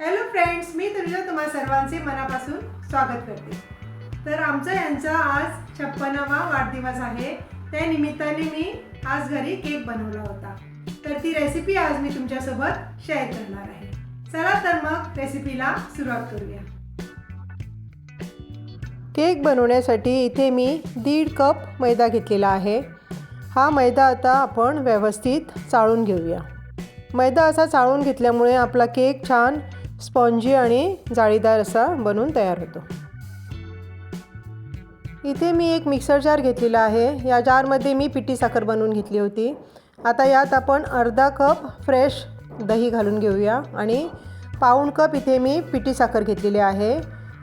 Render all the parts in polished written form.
Hello friends, मी तनुजा तुम्हा सर्वांचे मनापासून स्वागत करते। तर आमचा यांचा आज 56वा वाढदिवस आहे। त्या निमित्ताने मी आज घरी केक बनवला होता। तर ती रेसिपी आज मी तुमच्यासोबत शेअर करणार आहे। चला तर मग रेसिपीला सुरुवात करूया। केक बनवण्यासाठी इथे मी 1.5 कप मैदा घेतलेला आहे। हा मैदा आता आपण व्यवस्थित चाळून घेऊया। मैदा असा चाळून घेतल्यामुळे आपला केक छान स्पॉन्जी आणि जाळीदार असा बनून तयार होतो। इथे मी एक मिक्सर जार घेतलेला आहे। या जारमध्ये मी पिठी साखर बनवून घेतली होती। आता यात आपण अर्धा कप फ्रेश दही घालून घेऊया आणि पाऊण कप इथे मी पिठी साखर घेतलेली आहे।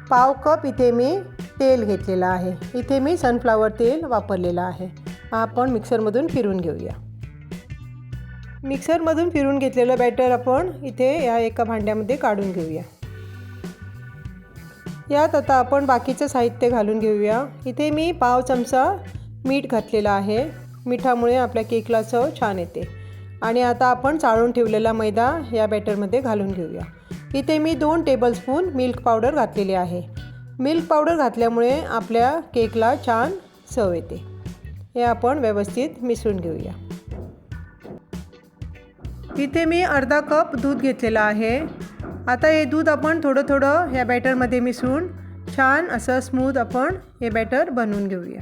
पाव कप इथे मी तेल घेतलेलं आहे। इथे मी सनफ्लावर तेल वापरलेलं आहे। आपण मिक्सरमधून फिरवून घेऊया। मिक्सरमधून फिरून घेतलेलं बॅटर आपण इथे या एका भांड्यामध्ये काढून घेऊया। यात आता आपण बाकीचं साहित्य घालून घेऊया। इथे मी पाव चमचा मीठ घातलेलं आहे। मिठामुळे आपल्या केकला चव छान येते। आणि आता आपण चाळून ठेवलेला मैदा या बॅटरमध्ये घालून घेऊया। इथे मी 2 टेबलस्पून मिल्क पावडर घातलेली आहे। मिल्क पावडर घातल्यामुळे आपल्या केकला छान चव येते। हे आपण व्यवस्थित मिसळून घेऊया। इथे मी अर्धा कप दूध घेतलेला आहे। आता हे दूध आपण थोडं थोडं ह्या बॅटरमध्ये मिसळून छान असं स्मूथ आपण हे बॅटर बनवून घेऊया।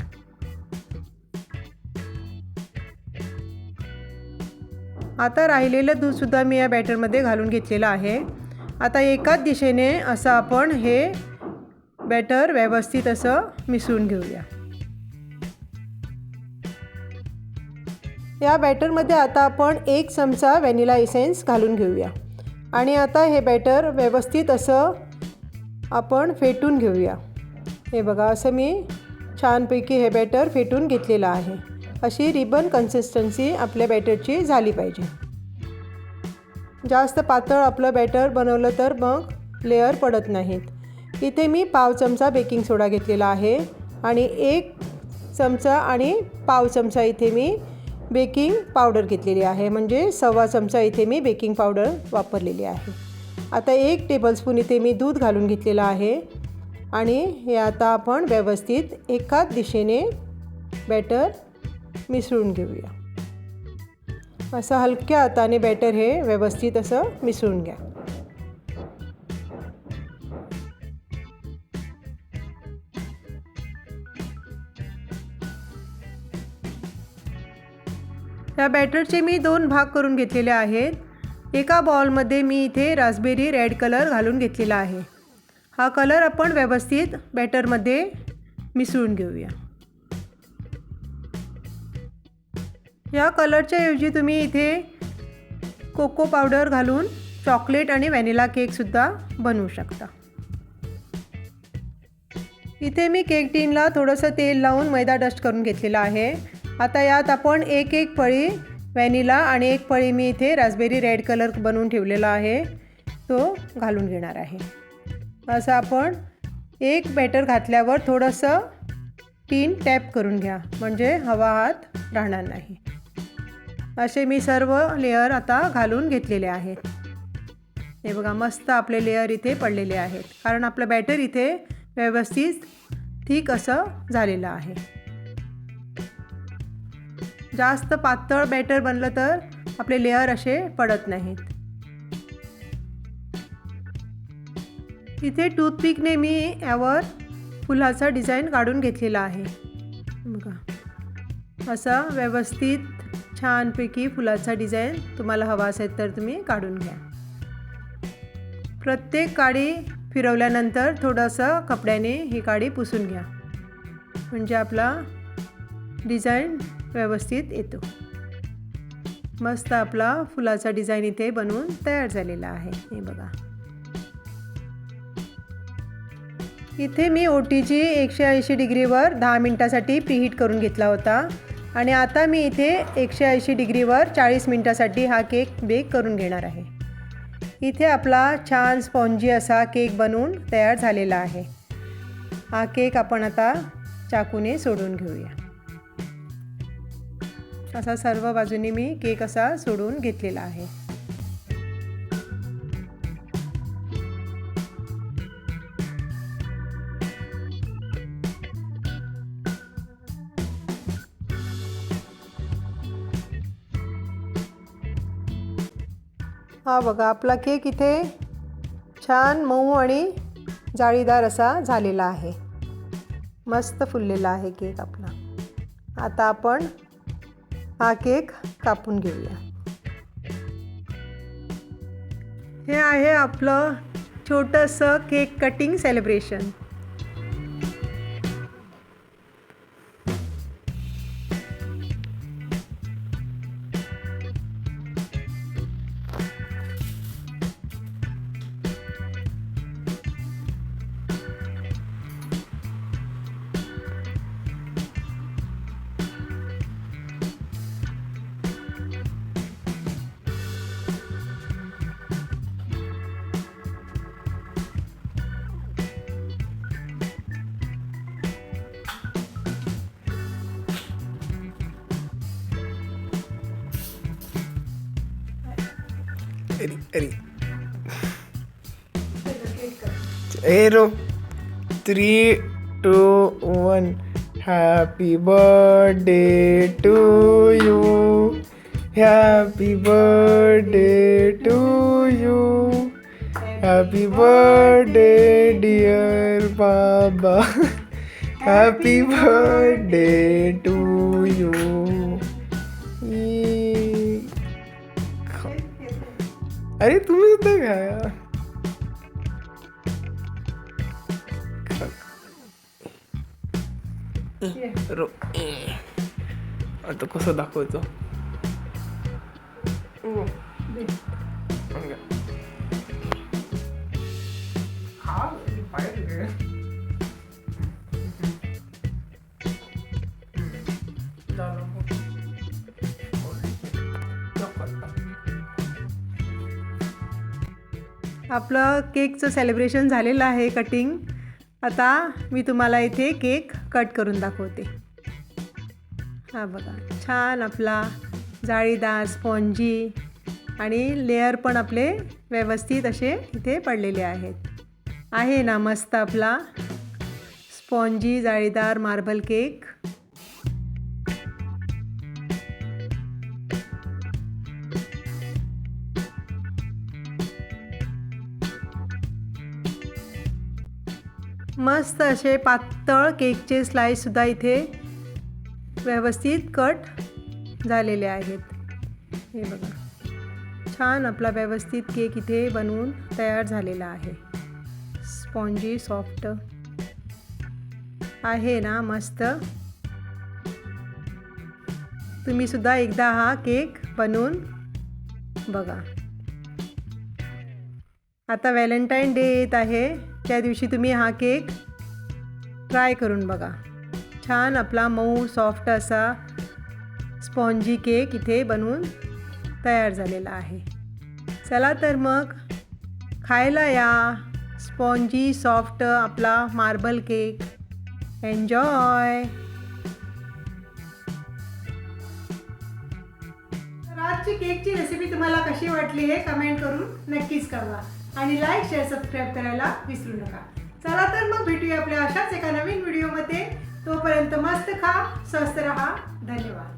आता राहिलेलं दूध सुद्धा मी या बॅटरमध्ये घालून घेतलेलं आहे। आता एकाच दिशेने असं आपण हे बॅटर व्यवस्थित असं मिसळून घेऊया। या बॅटरमध्ये आता आपण 1 चमचा व्हॅनिला इसेन्स घालून घेऊया आणि आता हे बॅटर व्यवस्थित असं आपण फेटून घेऊया। हे बघा, असं मी छानपैकी हे बॅटर फेटून घेतलेलं आहे। अशी रिबन कन्सिस्टन्सी आपल्या बॅटरची झाली पाहिजे। जास्त पातळ आपलं बॅटर बनवलं तर मग लेअर पडत नाहीत। इथे मी पाव चमचा बेकिंग सोडा घेतलेला आहे आणि 1 चमचा आणि पाव चमचा इथे मी बेकिंग पावडर घेतलेली आहे। म्हणजे 1.25 चमचा इथे मी बेकिंग पावडर वापरलेली आहे। आता 1 टेबलस्पून इथे मी दूध घालून घेतलेलं आहे आणि हे आता आपण व्यवस्थित एकाच दिशेने बॅटर मिसळून घेऊया। असं हलक्या हाताने बॅटर हे व्यवस्थित असं मिसळून घ्या। या बॅटरचे मी 2 भाग करून घेतलेले आहेत। एका बाउलमध्ये मी इथे रास्पबेरी रेड कलर घालून घेतलेला आहे। हा कलर आपण व्यवस्थित बॅटरमध्ये मिसळून घेऊया। या कलरच्या ऐवजी तुम्ही इथे कोको पावडर घालून चॉकलेट आणि व्हॅनिला केकसुद्धा बनवू शकता। इथे मी केक टिनला थोडंसं तेल लावून मैदा डस्ट करून घेतलेला आहे। आता यात आपण एक पळी व्हॅनिला आणि 1 पळी मी इथे रास्पबेरी रेड कलर बनवून ठेवलेला आहे तो घालून घेणार आहे। असं आपण एक बॅटर घातल्यावर थोडंसं टीन टॅप करून घ्या, म्हणजे हवा आत राहणार नाही। असे मी सर्व लेअर आता घालून घेतलेले आहेत। हे बघा, मस्त आपले लेअर इथे पडलेले आहेत, कारण आपलं बॅटर इथे व्यवस्थित थिक असं झालेलं आहे। जास्त पातळ बॅटर बनलं तर आपले लेअर असे पडत नाहीत। इथे टूथपिकने मी यावर फुलाचा डिझाईन काढून घेतलेला आहे। बघा, असा व्यवस्थित छानपैकी फुलाचा डिझाईन तुम्हाला हवा असेल तर तुम्ही काढून घ्या। प्रत्येक काडी फिरवल्यानंतर थोडंसं कपड्याने ही काडी पुसून घ्या, म्हणजे आपला डिझाईन व्यवस्थित येतो। मस्त आपला फुलाचा डिझाईन इथे बनवून तयार झालेला आहे। हे बघा, इथे मी OTG 180 डिग्रीवर 10 मिनिटासाठी प्रीहीट करून घेतला होता आणि आता मी इथे 180 डिग्रीवर 40 मिनिटासाठी हा केक बेक करून घेणार आहे। इथे आपला छान स्पॉन्जी असा केक बनवून तयार झालेला आहे। हा केक आपण आता चाकूने सोडून घेऊया। असा सर्व बाजूने मी केक असा सोडून घेतलेला आहे। हा बघा आपला केक इथे छान मऊ आणि जाळीदार असा झालेला आहे. मस्त फुललेला आहे केक आपला. आता आपण हा केक कापून घेऊया. हे आहे आपलं छोटंसं cake cutting celebration. Zero, 3, 2, 1. Happy birthday to you. Happy birthday to you. Happy birthday, dear Baba. Happy birthday to you. अरे तुम्ही सुद्धा खाया. आता कसं दाखवायचं. आपलं केकचं सेलिब्रेशन झालेलं आहे कटिंग. आता मी तुम्हाला इथे केक कट करून दाखवते. हा बघा छान आपला जाळीदार स्पॉन्जी आणि लेअर पण आपले व्यवस्थित असे इथे पडलेले आहेत. आहे ना मस्त आपला स्पॉन्जी जाळीदार मार्बल केक. मस्त असे पातळ केकचे स्लाइससुद्धा इथे व्यवस्थित कट झालेले आहेत. हे बघा छान आपला व्यवस्थित केक इथे बनवून तयार झालेला आहे. स्पॉन्जी सॉफ्ट आहे ना मस्त. तुम्ही सुद्धा एकदा हा केक बनवून बघा. आता व्हॅलेंटाईन डे येत आहे, त्या दिवशी तुम्ही हा केक ट्राय करून बघा. छान आपला मऊ सॉफ्ट असा स्पॉन्जी केक इथे बनवून तयार झालेला आहे. चला तर मग खायला या स्पॉन्जी सॉफ्ट आपला मार्बल केक. एन्जॉय. आजची केकची रेसिपी तुम्हाला कशी वाटली हे कमेंट करून नक्कीच कळवा आणि लाईक शेअर सबस्क्राईब करायला विसरू नका. चला तर मग भेटूया आपल्या अशाच एका नवीन व्हिडिओमध्ये. तोपर्यंत मस्त खा, स्वस्थ रहा. धन्यवाद.